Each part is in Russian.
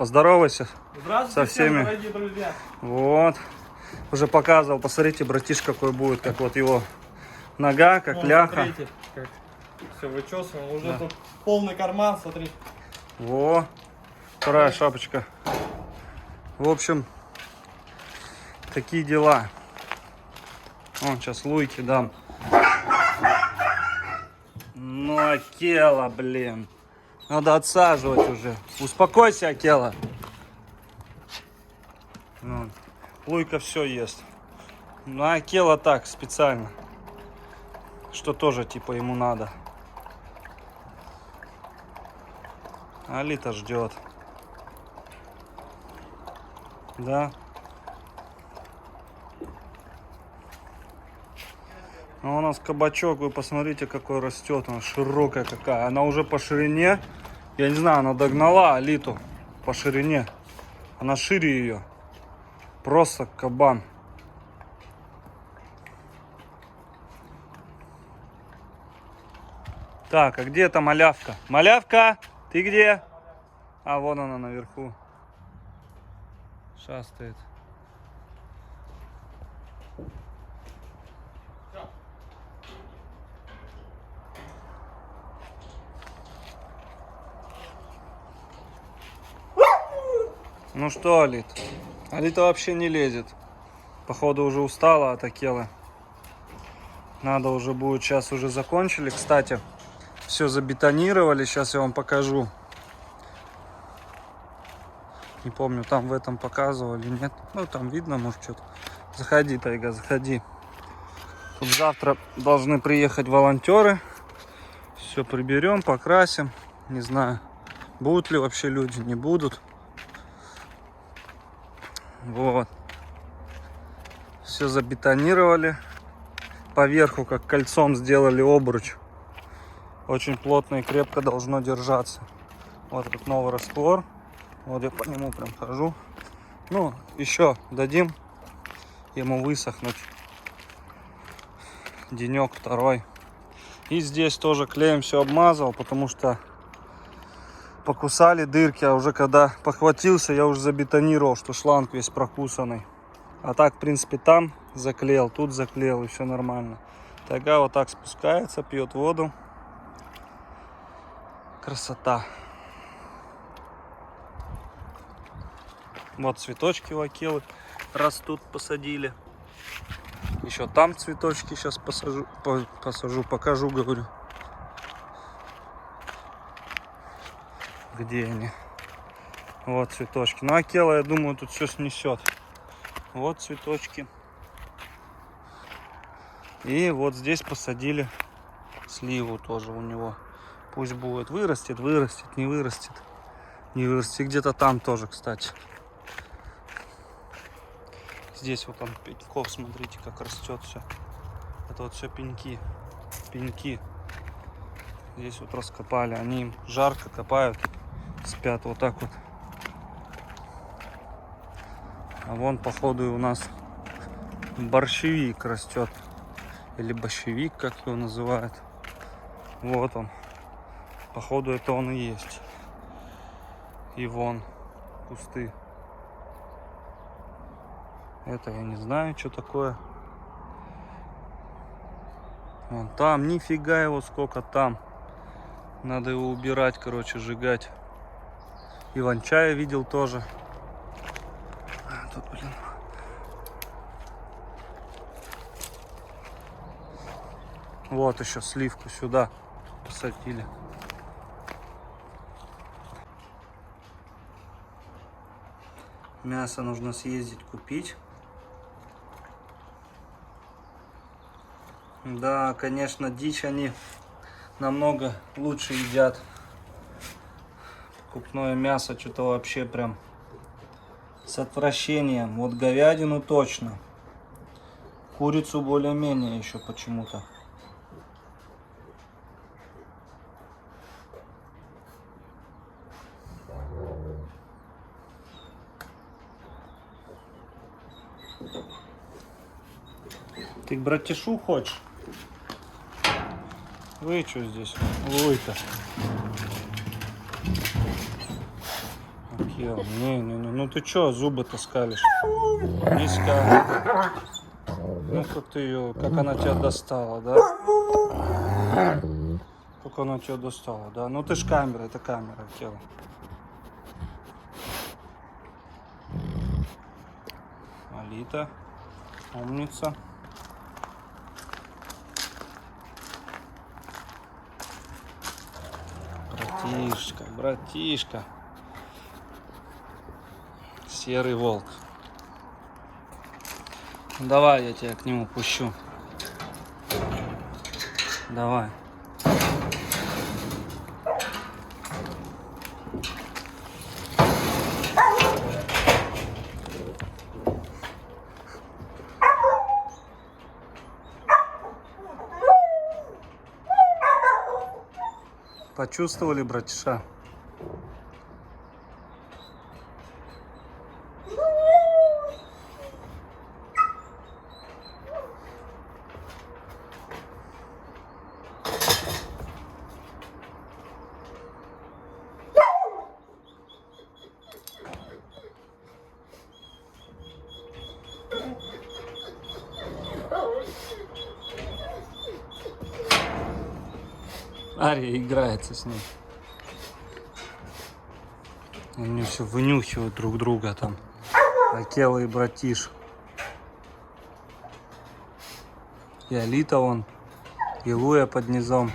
Поздоровайся Здравствуйте со всеми. дорогие друзья. Вот. Уже показывал. Посмотрите, братиш, какой будет. Как вот его нога, как Вон, ляха. Смотрите, как все вычесываем. Уже Да. тут полный карман, смотри. Во. Вторая шапочка. В общем, такие дела. Вон, сейчас луйки дам. Ну, Акела, блин. Надо отсаживать уже. Успокойся, Акела. Вон. Луйка все ест. Ну, а Акела так, специально. Что тоже, типа, ему надо. Алита ждет. Да. А у нас кабачок, вы посмотрите, какой растет. Она широкая какая. Она уже по ширине. Я не знаю, она догнала Алиту по ширине. Она шире ее. Просто кабан. Так, а где эта малявка? Малявка, ты где? А, вон она наверху. Шастает. Ну что, Алит? Алита вообще не лезет. Походу уже устала от Акелы. Надо уже будет, сейчас уже закончили. Кстати, все забетонировали. Сейчас я вам покажу. Не помню, там в этом показывали, нет. Ну, там видно, может, что-то. Заходи, Тайга, заходи. Тут завтра должны приехать волонтеры. Все приберем, покрасим. Не знаю, будут ли вообще люди, не будут. Вот. Все забетонировали. Поверху, как кольцом, сделали обруч. Очень плотно и крепко должно держаться. Вот этот новый раствор. Вот я по нему прям хожу. Ну, еще дадим ему высохнуть. Денек второй. И здесь тоже клеем все обмазал, потому что покусали дырки. А уже когда похватился, я уже забетонировал, что шланг весь прокусанный. А так, в принципе, там заклеил, тут заклеил, и все нормально. Тайга вот так спускается, пьет воду. Красота. Вот цветочки у Акелы растут, посадили. Еще там цветочки сейчас посажу, покажу, говорю. Где они? Вот цветочки. Ну, Акела, я думаю, тут все снесет. Вот цветочки. И вот здесь посадили сливу тоже у него. Пусть будет. Вырастет, вырастет, не вырастет. Не вырастет. Где-то там тоже, кстати. Здесь вот он пеньков, смотрите, как растет все. Это вот все пеньки. Пеньки. Здесь вот раскопали. Они им жарко копают. Спят вот так вот. А вон, походу, и у нас борщевик растет. Или борщевик, как его называют. Вот он. Походу, это он и есть. И вон кусты. Это я не знаю, что такое. Вон там, нифига его сколько там. Надо его убирать, короче, сжигать. Иван-чая видел тоже. Тут, блин. Вот еще сливку сюда посадили. Мясо нужно съездить купить. Да, конечно, дичь они намного лучше едят. Покупное мясо что-то вообще прям с отвращением. Вот говядину точно. Курицу более-менее еще почему-то. Ты к братишу хочешь? Вы что здесь? Ой-то. Кел, не, ну ты чё зубы-то скалишь? Не скалишь. Ну-ка ты ее, как она тебя достала, да? Как она тебя достала, да? Ну ты ж камера, это камера, Кел. Алита, умница. Братишка, братишка. Серый волк. Давай я тебя к нему пущу. Давай. Почувствовали, братиша? Ария играется с ней. Они все вынюхивают друг друга там. Акела и братиш. И Алита вон. И Луя под низом.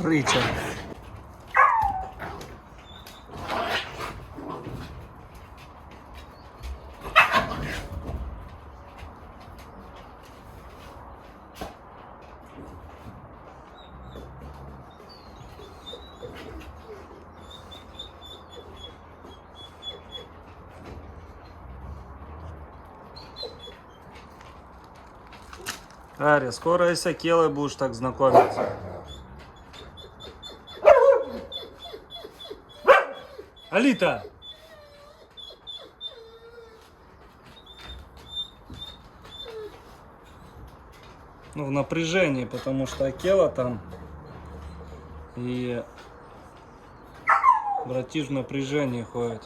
Рыча. Ария, скоро и с Акелой будешь так знакомиться. Алита! Ну, в напряжении, потому что Акела там и братиш в напряжении ходит.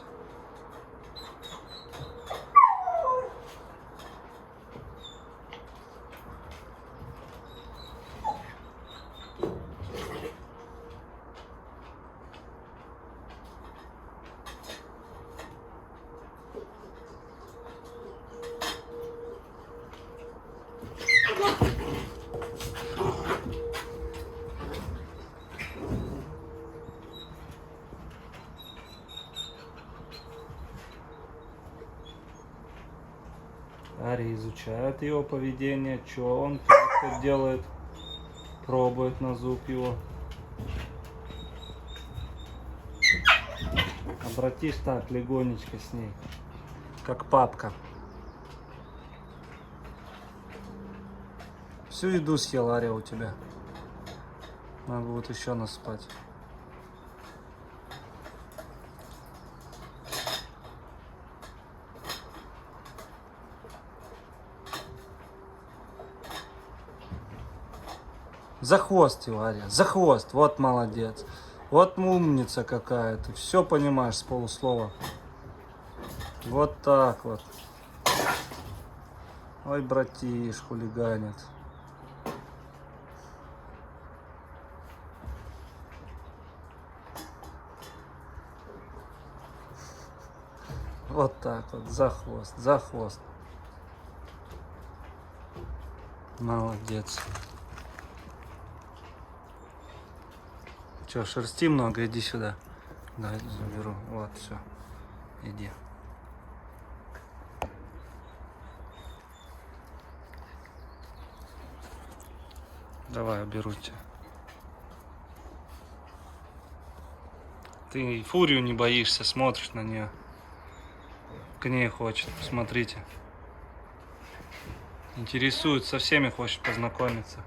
Ария изучает его поведение, что он, как это делает, пробует на зуб его. Обратишь так легонечко с ней, как папка. Всю еду съел Ария у тебя. Надо будет еще насыпать. За хвост его, Ария, за хвост. Вот молодец. Вот умница какая. Ты все понимаешь с полуслова. Вот так вот. Ой, братиш, хулиганит. Вот так вот, за хвост, за хвост. Молодец. Че, шерсти много, иди сюда. Дай заберу. Вот, все. Иди. Давай, уберу тебя. Ты фурию не боишься, смотришь на нее. К ней хочет, посмотрите. Интересует, со всеми хочет познакомиться.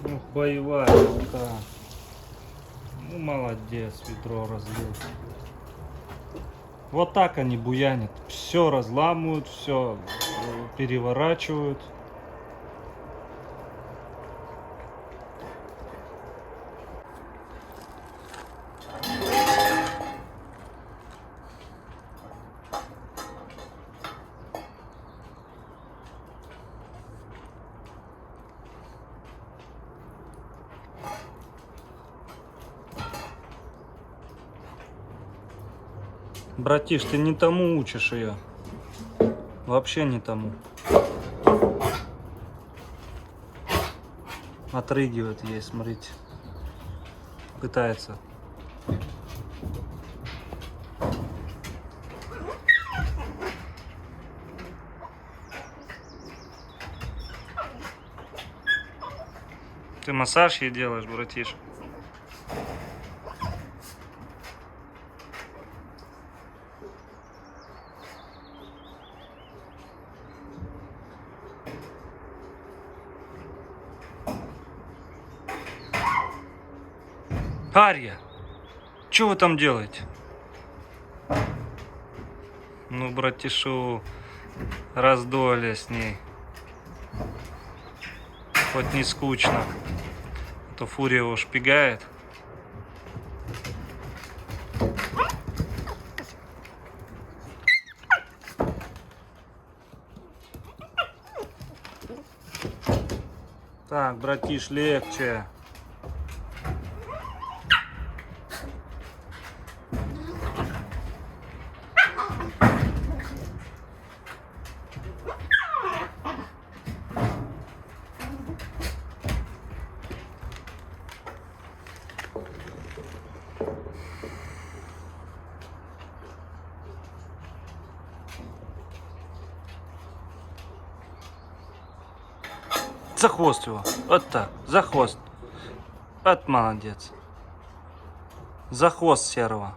Ух, боевая рука. Ну, молодец, ведро разлил. Вот так они буянят. Все разламывают, все переворачивают. Братиш, ты не тому учишь ее. Вообще не тому. Отрыгивает ей, смотрите. Пытается. Ты массаж ей делаешь, братиш? Арья, что вы там делаете? Ну, братишу, раздолье с ней. Хоть не скучно. А то фурия его шпигает. Так, братиш, легче. За хвост его. Вот так. За хвост. Вот молодец. За хвост серого.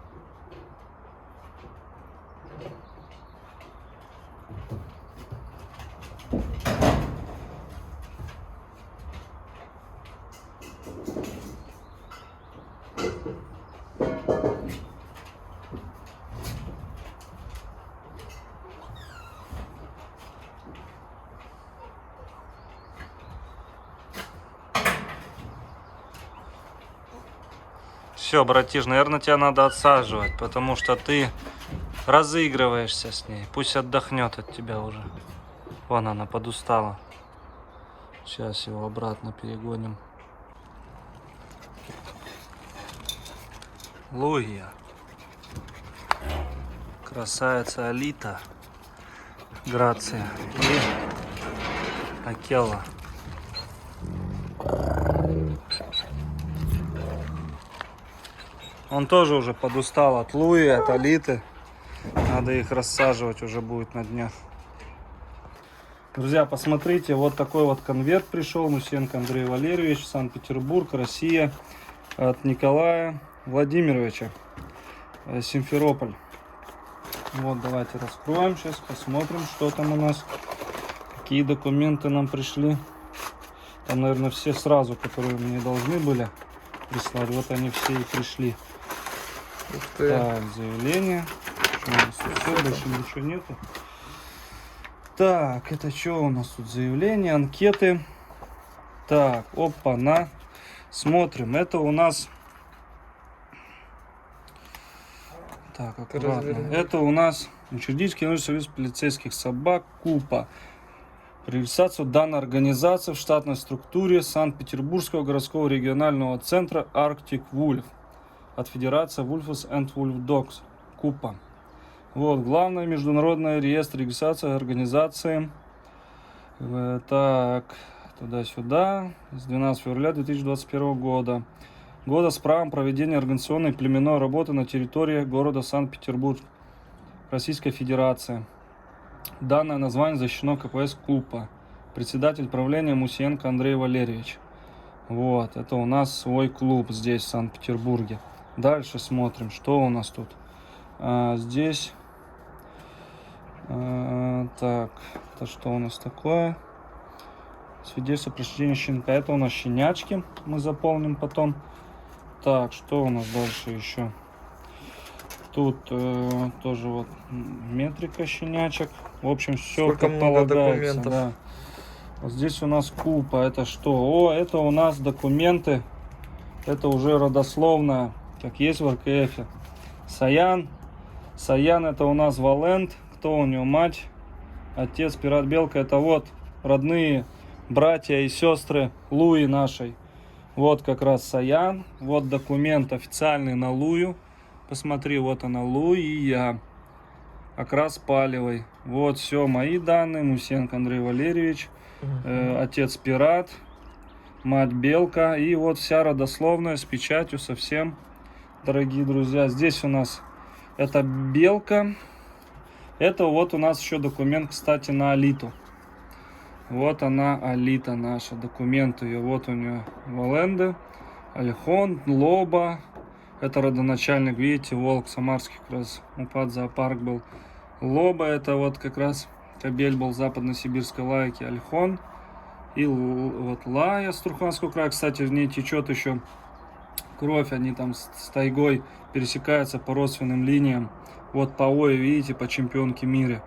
Все, братиш, наверное, тебя надо отсаживать, потому что ты разыгрываешься с ней. Пусть отдохнет от тебя уже. Вон она подустала. Сейчас его обратно перегоним. Луия. Красавица Алита. Грация. И Акела. Он тоже уже подустал от Луи, от Алиты. Надо их рассаживать уже будет на днях. Друзья, посмотрите, вот такой вот конверт пришел. Мусенко Андрей Валерьевич, Санкт-Петербург, Россия. От Николая Владимировича, Симферополь. Вот, давайте раскроем сейчас, посмотрим, что там у нас. Какие документы нам пришли. Там, наверное, все сразу, которые мне должны были прислать. Вот они все и пришли. Ух ты. Так, заявление. Все, больше ничего нету. Так, это что у нас тут? Заявление, анкеты. Так, опа-на. Смотрим, это у нас... Так, аккуратно. Это у нас учредительский союз полицейских собак КУПА. Регистрацию данной организации в штатной структуре Санкт-Петербургского городского регионального центра Arctic Wolf от Федерации Wolves and Wolf Dogs КУПА. Вот, главный международный реестр регистрации организации. Так, туда-сюда. С 12 февраля 2021 года. Года с правом проведения организационной и племенной работы на территории города Санкт-Петербург, Российской Федерации. Данное название защищено КПС КУПА. Председатель правления Мусенко Андрей Валерьевич. Вот, это у нас свой клуб здесь, в Санкт-Петербурге. Дальше смотрим, что у нас тут. Здесь... так, это что у нас такое? Свидетельство о происхождении щенка. Это у нас щенячки. Мы заполним потом. Так, что у нас дальше еще? Тут тоже вот метрика щенячек. В общем, все Сколько как много полагается. документов. Да. Вот здесь у нас КУПА. Это что? О, это у нас документы. Это уже родословная, как есть в РКФ. Саян. Саян это у нас Валент. Кто у него мать? Отец Пират Белка. Это вот родные братья и сестры Луи нашей. Вот как раз Саян. Вот документ официальный на Лую. Посмотри, вот она, Луия. Окрас палевый. Вот все мои данные. Мусенко Андрей Валерьевич. Отец Пират. Мать Белка. И вот вся родословная с печатью совсем, дорогие друзья. Здесь у нас это Белка. Это вот у нас еще документ, кстати, на Алиту. Вот она, Алита наша, документ ее. Вот у нее Валенды, Альхон, Лоба. Это родоначальник, видите, волк самарский, как раз УПАД зоопарк был. Лоба, это вот как раз кобель был западно-сибирской лайки, Альхон. И вот Лая с Турханского края, кстати, в ней течет еще кровь, они там с тайгой пересекаются по родственным линиям. Вот по Ое, видите, по чемпионке мира,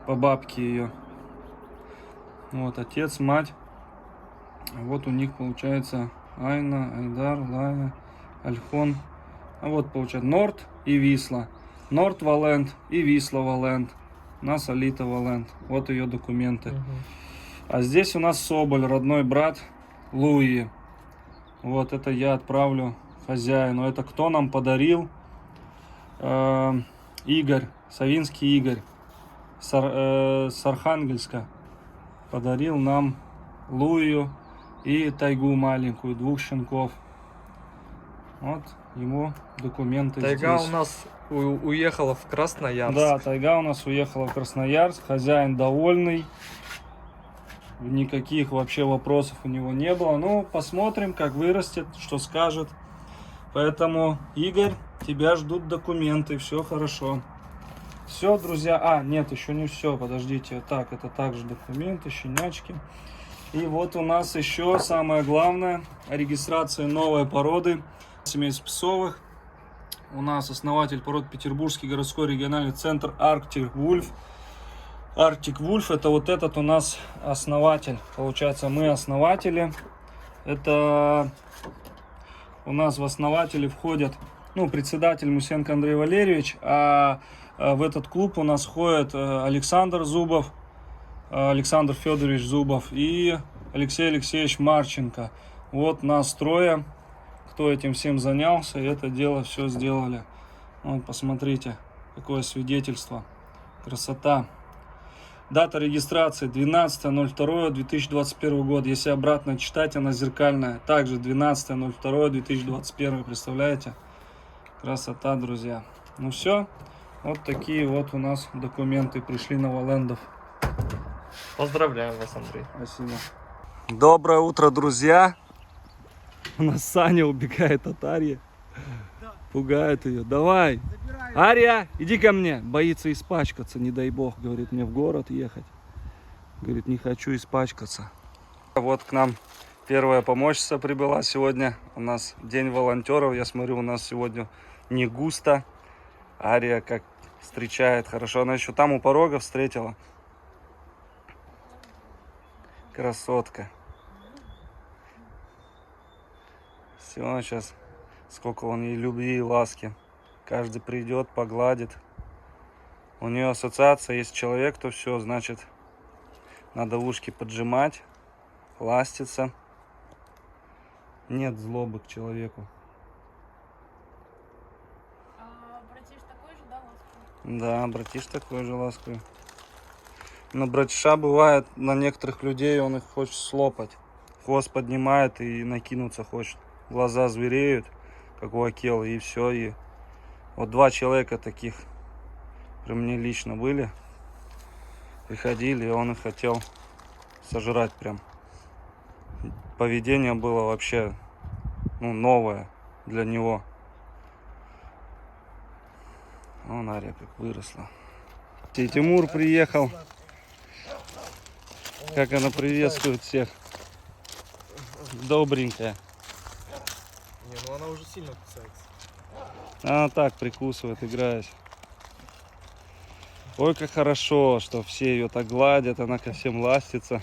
по бабке ее. Вот отец, мать. Вот у них получается Айна, Айдар, Лая, Альхон. А вот получается Норд и Висла. Норд Валент и Висла Валент. У нас Алита Валент. Вот ее документы. А здесь у нас Соболь, родной брат Луи. Вот это я отправлю хозяину. Это кто нам подарил? Игорь, Савинский Игорь. С Архангельска. Подарил нам Лую и тайгу маленькую, 2 щенков. Вот его документы Тайга здесь. у нас уехала в Красноярск. Да, тайга у нас уехала в Красноярск. Хозяин довольный. Никаких вообще вопросов у него не было. Ну, посмотрим, как вырастет, что скажет. Поэтому, Игорь, тебя ждут документы. Все хорошо. Все, друзья. Нет, еще не все. Подождите. Так, это также документы, щенячки. И вот у нас еще самое главное. Регистрация новой породы семейств псовых. У нас основатель пород Петербургский городской региональный центр Arctic Wolf. Arctic Wolf это вот этот у нас основатель. Получается, мы основатели. Это у нас в основатели входят, ну, председатель Мусенко Андрей Валерьевич, а в этот клуб у нас входят Александр Зубов, Александр Федорович Зубов и Алексей Алексеевич Марченко. Вот нас трое, кто этим всем занялся, и это дело все сделали. Вот, посмотрите, какое свидетельство. Красота. Дата регистрации 12.02.2021 год. Если обратно читать, она зеркальная. Также 12.02.2021. Представляете? Красота, друзья. Ну все. Вот такие вот у нас документы пришли Новолендов. Поздравляем вас, Андрей. Спасибо. Доброе утро, друзья. У нас Саня убегает от Арьи. Пугает ее. Давай. Ария, иди ко мне. Боится испачкаться, не дай бог. Говорит, мне в город ехать. Говорит, не хочу испачкаться. Вот к нам первая помощница прибыла сегодня. У нас день волонтеров. Я смотрю, у нас сегодня не густо. Ария как встречает. Хорошо, она еще там у порога встретила. Красотка. Все, сейчас сколько он ей любви и ласки. Каждый придет, погладит. У нее ассоциация, есть человек, то все, значит, надо ушки поджимать, ластиться. Нет злобы к человеку. А братиш такой же, да, ласковый? Да, братиш такой же ласковый. Но братиша бывает на некоторых людей, он их хочет слопать. Хвост поднимает и накинуться хочет. Глаза звереют, как у акелы, и все. И вот 2 человека таких при мне лично были. Приходили, и он их хотел сожрать прям. Поведение было вообще, ну, новое для него. Вон Ария как выросла. И Тимур приехал. Как она приветствует всех. Добренькая. Не, ну она уже сильно кусается. Она так прикусывает, играясь. Ой, как хорошо, что все ее так гладят, она ко всем ластится.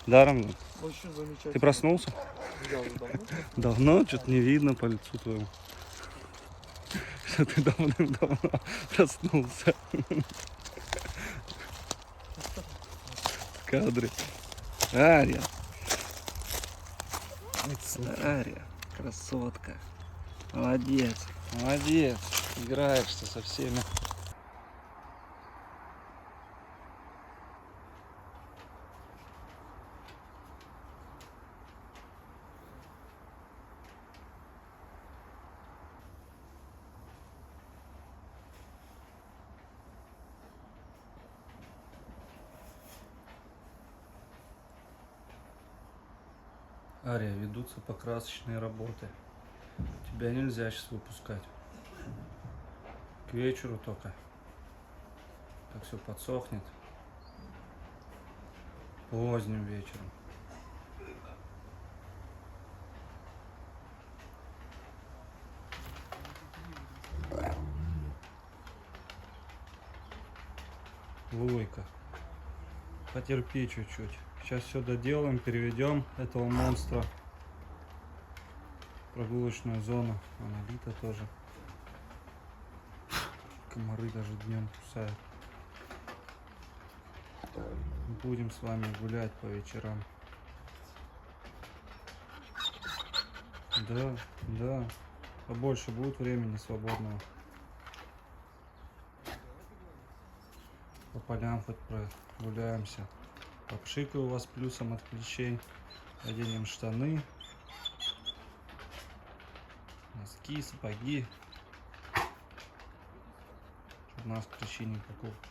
Да, Рамзан? Очень замечательно. Ты проснулся? Я уже давно. Давно? Что-то не видно по лицу твоему. Что ты давным-давно проснулся. В кадре. Ария. Ария. Красотка. Молодец. Молодец. Играешься со всеми. Ария, ведутся покрасочные работы. Тебя нельзя сейчас выпускать. К вечеру только. Так все подсохнет. Поздним вечером. Луйка. Потерпи чуть-чуть. Сейчас все доделаем, переведем этого монстра в прогулочную зону. Аналита тоже. Комары даже днем кусают. Будем с вами гулять по вечерам. Да, да. Побольше будет времени свободного. По полям хоть прогуляемся. Попшикаю вас плюсом от клещей. Оденем штаны. Носки, сапоги. Чтобы нас клещи не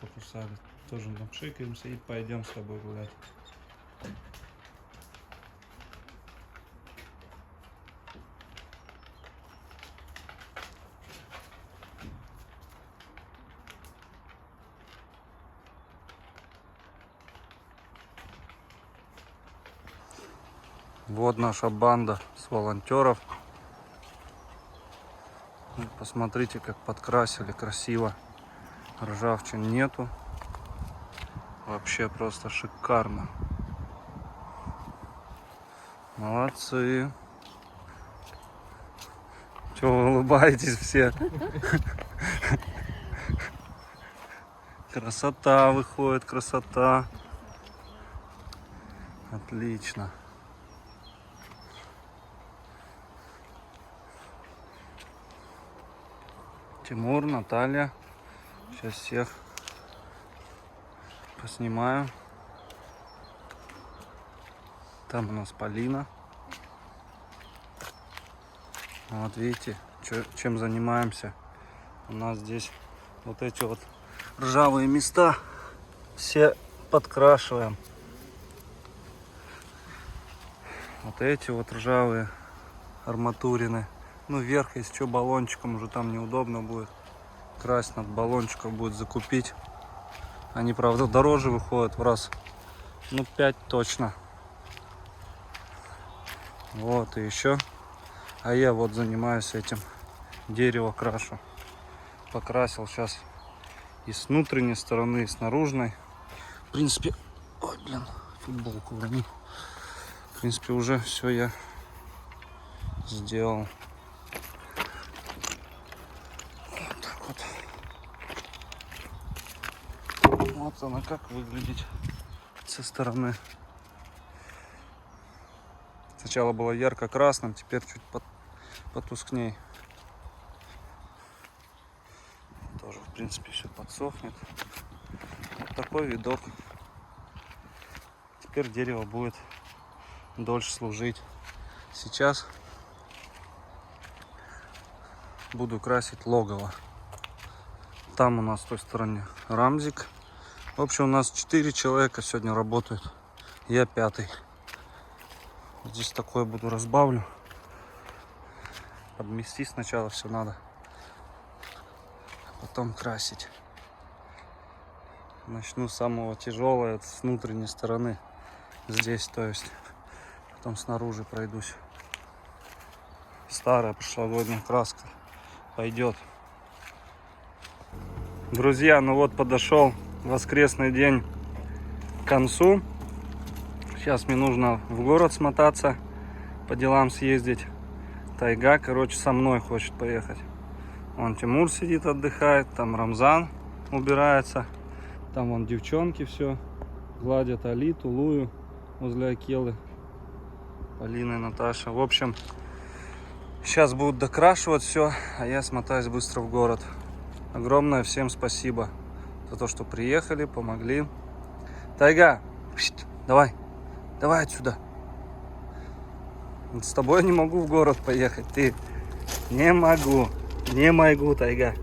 покусали. Тоже напшикаемся и пойдем с тобой гулять. Вот наша банда с волонтеров. Посмотрите, как подкрасили красиво. Ржавчин нету. Вообще просто шикарно. Молодцы. Чего вы улыбаетесь все? Красота выходит, красота. Отлично. Тимур, Наталья. Сейчас всех поснимаю. Там у нас Полина. Вот видите, чем занимаемся. У нас здесь вот эти вот ржавые места все подкрашиваем. Вот эти вот ржавые арматурины. Ну, вверх, если что, баллончиком уже там неудобно будет. Красть над баллончиком будет закупить. Они, правда, дороже выходят в раз. Ну, 5 точно. Вот, и еще. А я вот занимаюсь этим. Дерево крашу. Покрасил сейчас и с внутренней стороны, и с наружной. В принципе, ой, блин, футболку уронил. В принципе, уже все я сделал. Вот так вот. Вот она как выглядит со стороны. Сначала было ярко-красным, теперь чуть потускней. Тоже, в принципе, все подсохнет. Вот такой видок. Теперь дерево будет дольше служить. Сейчас буду красить логово. Там у нас с той стороны рамзик. В общем, у нас 4 человека сегодня работают. Я 5-й. Здесь такое буду разбавлю. Подмести сначала все надо. Потом красить. Начну с самого тяжелого, с внутренней стороны. Здесь, то есть. Потом снаружи пройдусь. Старая прошлогодняя краска пойдет. Друзья, ну вот подошел воскресный день к концу. Сейчас мне нужно в город смотаться, по делам съездить. Тайга, короче, со мной хочет поехать. Вон Тимур сидит, отдыхает. Там Рамзан убирается. Там вон девчонки все гладят Алиту, Лую возле Акелы. Полина и Наташа. В общем, сейчас будут докрашивать все, а я смотаюсь быстро в город. Огромное всем спасибо за то, что приехали, помогли. Тайга, давай, давай отсюда. С тобой не могу в город поехать, ты. Не могу, Тайга.